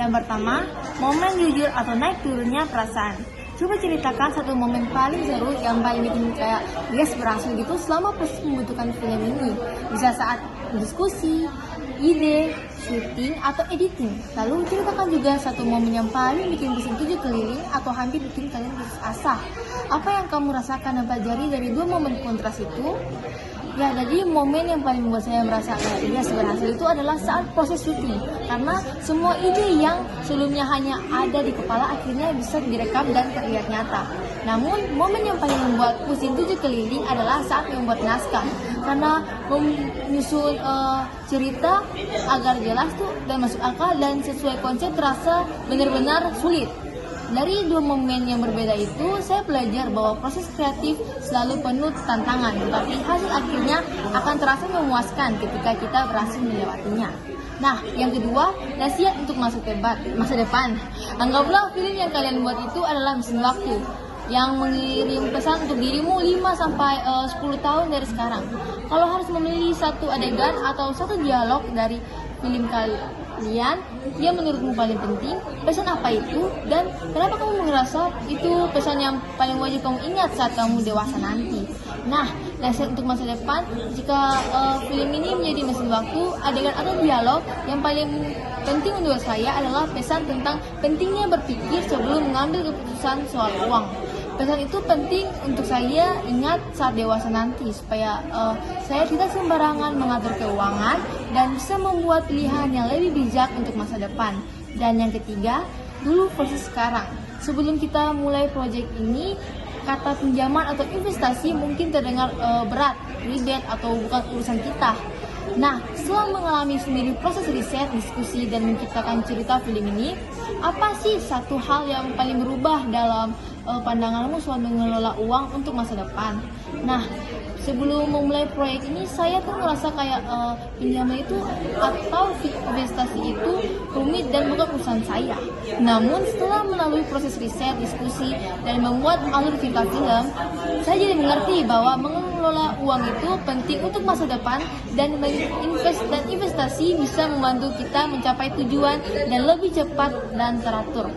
Yang pertama, momen jujur atau naik turunnya perasaan. Coba ceritakan satu momen paling seru yang paling bikin kayak yes berhasil gitu selama proses membutuhkan film ini. Bisa saat diskusi, ide, syuting, atau editing. Lalu ceritakan juga satu momen yang paling bikin pusing 7 keliling atau hampir bikin kalian putus asa. Apa yang kamu rasakan dan pelajari dari dua momen kontras itu? Ya, jadi momen yang paling membuat saya merasa yes berhasil itu adalah saat proses syuting. Karena semua ide yang sebelumnya hanya ada di kepala akhirnya bisa direkam dan terlihat nyata. Namun, momen yang paling membuat pusing 7 keliling adalah saat membuat naskah. Karena menyusun cerita agar jelas tuh dan masuk akal dan sesuai konsep terasa benar-benar sulit. Dari dua momen yang berbeda itu, saya belajar bahwa proses kreatif selalu penuh tantangan, tetapi hasil akhirnya akan terasa memuaskan ketika kita berhasil melewatinya. Nah, yang kedua, nasihat untuk masa depan. Anggaplah film yang kalian buat itu adalah mesin waktu yang mengirim pesan untuk dirimu 5-10 tahun dari sekarang. Kalau harus memilih satu adegan atau satu dialog dari film kalian yang menurutmu paling penting, pesan apa itu dan kenapa kamu merasa itu pesan yang paling wajib kamu ingat saat kamu dewasa nanti? Nah, nasihat untuk masa depan, jika film ini menjadi mesin waktu, adegan atau dialog yang paling penting menurut saya adalah pesan tentang pentingnya berpikir sebelum mengambil keputusan soal uang. Pesan itu penting untuk saya ingat saat dewasa nanti supaya saya tidak sembarangan mengatur keuangan dan bisa membuat pilihan yang lebih bijak untuk masa depan. Dan yang ketiga, dulu versus sekarang. Sebelum kita mulai proyek ini, kata pinjaman atau investasi mungkin terdengar berat, ribet atau bukan urusan kita. Nah, setelah mengalami sendiri proses riset, diskusi, dan menciptakan cerita film ini, apa sih satu hal yang paling berubah dalam pandanganmu soal mengelola uang untuk masa depan? Nah, sebelum memulai proyek ini, saya tuh ngerasa kayak pinjaman itu atau investasi itu rumit dan bukan urusan saya. Namun setelah melalui proses riset, diskusi, dan membuat alur cerita film, saya jadi mengerti bahwa mengelola uang itu penting untuk masa depan dan investasi bisa membantu kita mencapai tujuan dan lebih cepat dan teratur.